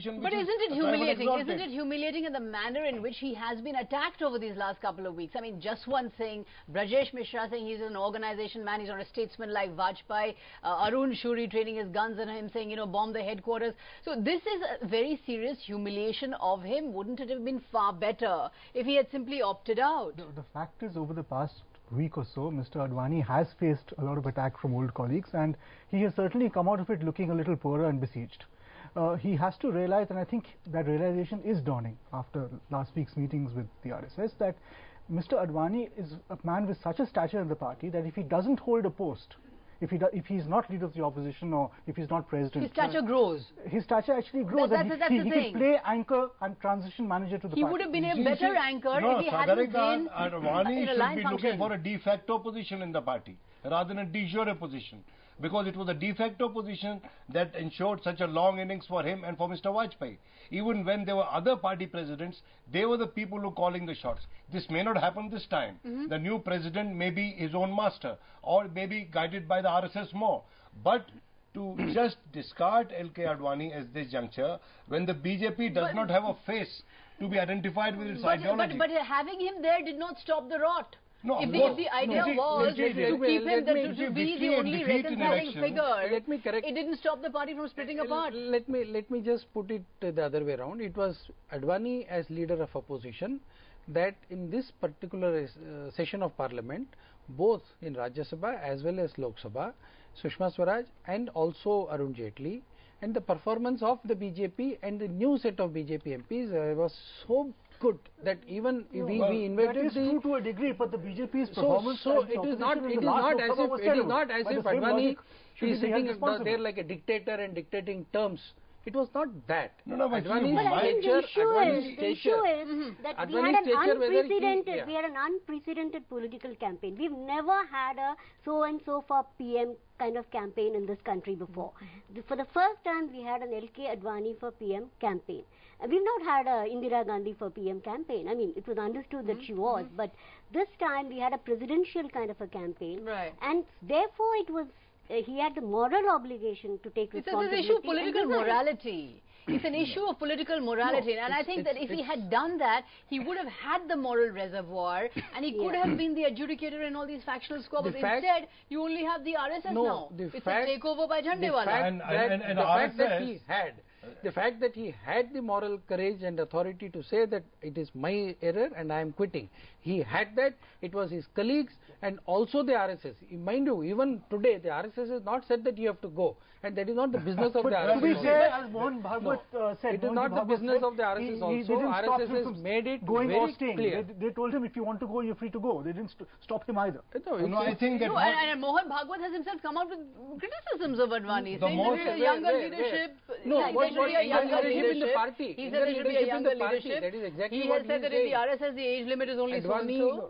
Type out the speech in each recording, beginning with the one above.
But isn't it humiliating? Isn't it humiliating in the manner in which he has been attacked over these last couple of weeks? I mean, JASWANT Singh, Brajesh Mishra saying he's an organization man, he's not a statesman like Vajpayee, Arun Shuri training his guns on him, saying, you know, bomb the headquarters. So this is a very serious humiliation of him. Wouldn't it have been far better if he had simply opted out? The fact is, over the past week or so, Mr. Advani has faced a lot of attack from old colleagues, and he has certainly come out of it looking a little poorer and besieged. He has to realize, and I think that realization is dawning after last week's meetings with the RSS, that Mr. Advani is a man with such a stature in the party that if he doesn't hold a post, if he's not leader of the opposition or if he's not president, his stature grows. His stature actually grows. That's he can play anchor and transition manager to the party. He would have been a better anchor if he hadn't been Advani in a should line be function. looking for a de facto position in the party rather than a de jure position, because it was a de facto position that ensured such a long innings for him and for Mr. Vajpayee. Even when there were other party presidents, they were the people who were calling the shots. This may not happen this time. The new president may be his own master or may be guided by the RSS more. But to just discard LK Advani at this juncture, when the BJP does not have a face to be identified with its ideology. But having him there did not stop the rot. No, if the idea was to keep him, to be the only reconciling figure, let me correct. It didn't stop the party from splitting apart. Let me just put it the other way around. It was Advani as leader of opposition that in this particular session of parliament, both in Rajya Sabha as well as Lok Sabha, Sushma Swaraj and also Arun Jaitley, and the performance of the BJP and the new set of BJP MPs was so good that even we invited that is true to a degree, but the BJP's performance. So it is not as if Advani is sitting there like a dictator and dictating terms. It was not that. The issue is that we had an unprecedented political campaign. We've never had a so-and-so for PM kind of campaign in this country before. For the first time, we had an LK Advani for PM campaign. We've not had a Indira Gandhi for PM campaign. I mean, it was understood that she was, but this time we had a presidential kind of a campaign. Right. And therefore, it was he had the moral obligation to take responsibility. It's an issue of political morality. It's an issue of political morality, and I think that if he had done that, he would have had the moral reservoir, and he could have been the adjudicator in all these factional squabbles. Instead, you only have the RSS now. It's a takeover by Jhandewala. The fact that he had the moral courage and authority to say that it is my error and I am quitting. He had that. It was his colleagues and also the RSS. Mind you, even today the RSS has not said that you have to go, and that is not the business of the RSS. To be fair, as Mohan Bhagwat said, it is not the business of the RSS also. RSS has made it very clear. They told him if you want to go, you're free to go. They didn't stop him either. I think that and Mohan Bhagwat has himself come out with criticisms of Advani, saying there should be a younger leadership. In the party. He said there should be a younger leadership. That is exactly he has said that in the RSS the age limit is only so.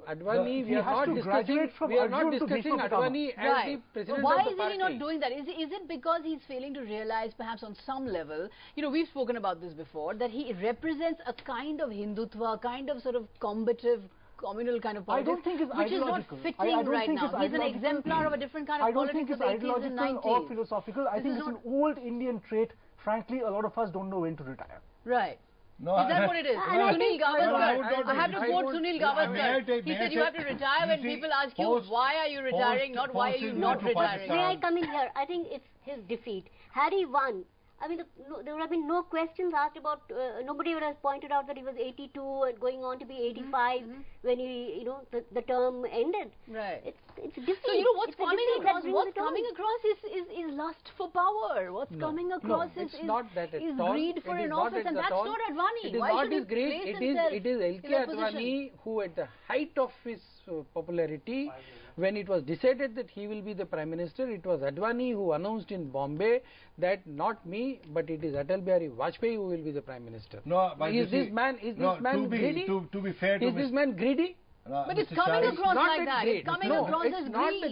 Advani, we are not discussing Advani as the president of the party. Why is he not doing that? Is it because he's failing to realize, perhaps on some level, you know, we've spoken about this before, that he represents a kind of Hindutva, a kind of sort of combative, communal kind of politics, which is not fitting right now. He's an exemplar of a different kind of politics of 80s and 90s. I don't think it's ideological or philosophical. I think it's an old Indian trait. Frankly, a lot of us don't know when to retire. Right. No, is that what it is? Sunil Gavaskar. I have to quote Sunil Gavaskar. He said you have to retire when people ask you why are you retiring, not why are you not retiring. May I come in here? I think it's his defeat. Had he won, I mean, there would have been no questions asked about, nobody would have pointed out that he was 82 and going on to be 85 when he, you know, the term ended. Right. It's different. So, you know, what's coming across is lust for power. What's coming across is greed for an office, and that's not Advani. Why should he place himself? It is LK Advani who, at the height of his popularity, when it was decided that he will be the Prime Minister, it was Advani who announced in Bombay that not me, but it is Atal Bihari Vajpayee who will be the Prime Minister. No, but is this man greedy? To be fair, is this man greedy? But it's coming across like that. It's coming across as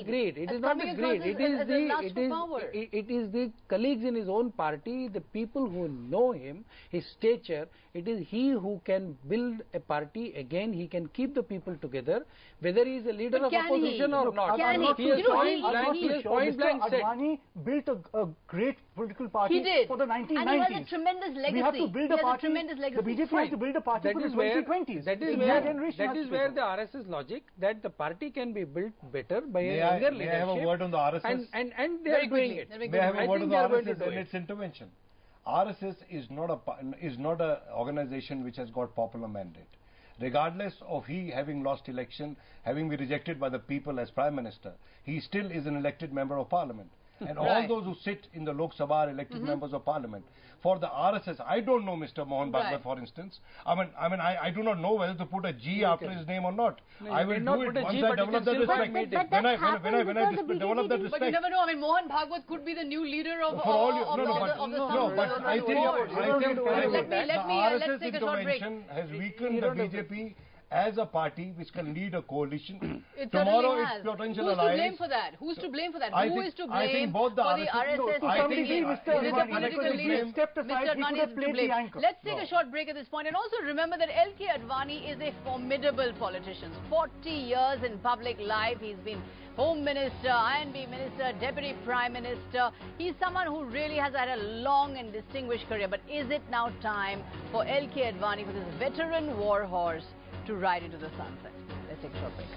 greed. It is not the greed. It is the colleagues in his own party, the people who know him, his stature. It is he who can build a party again. He can keep the people together, whether he is a leader of opposition or not. Can he? He has point blank said. Advani built a great political party for the 1990s. And he has a tremendous legacy. We have to build a party. The BJP has to build a party for the 2020s. That is where the RSS logic that the party can be built better by a younger leadership. May I have a word on the RSS? And they are doing it. May I have a word on the RSS and its intervention? RSS is not a organization which has got popular mandate. Regardless of he having lost election, having been rejected by the people as Prime Minister, he still is an elected member of Parliament. And all those who sit in the Lok Sabha are elected members of Parliament. For the RSS, I don't know Mr. Mohan Bhagwat, for instance. I do not know whether to put a G after his name or not. No, I will do it once I develop that respect. When I develop that respect. But you never know. I mean, Mohan Bhagwat could be the new leader of for all you, but I think the RSS take a short break. intervention has weakened the BJP as a party which can lead a coalition. Tomorrow its potential allies. Who's to blame for that? Who's to blame for that? I Who think, is to blame I think both the for the RSS? To some degree, Mr. Advani stepped aside, he could have played the anchor. Let's take a short break at this point, and also remember that LK Advani is a formidable politician. 40 years in public life. He's been Home Minister, INB Minister, Deputy Prime Minister. He's someone who really has had a long and distinguished career. But is it now time for LK Advani, for this veteran war horse, to ride into the sunset? Let's take a short break.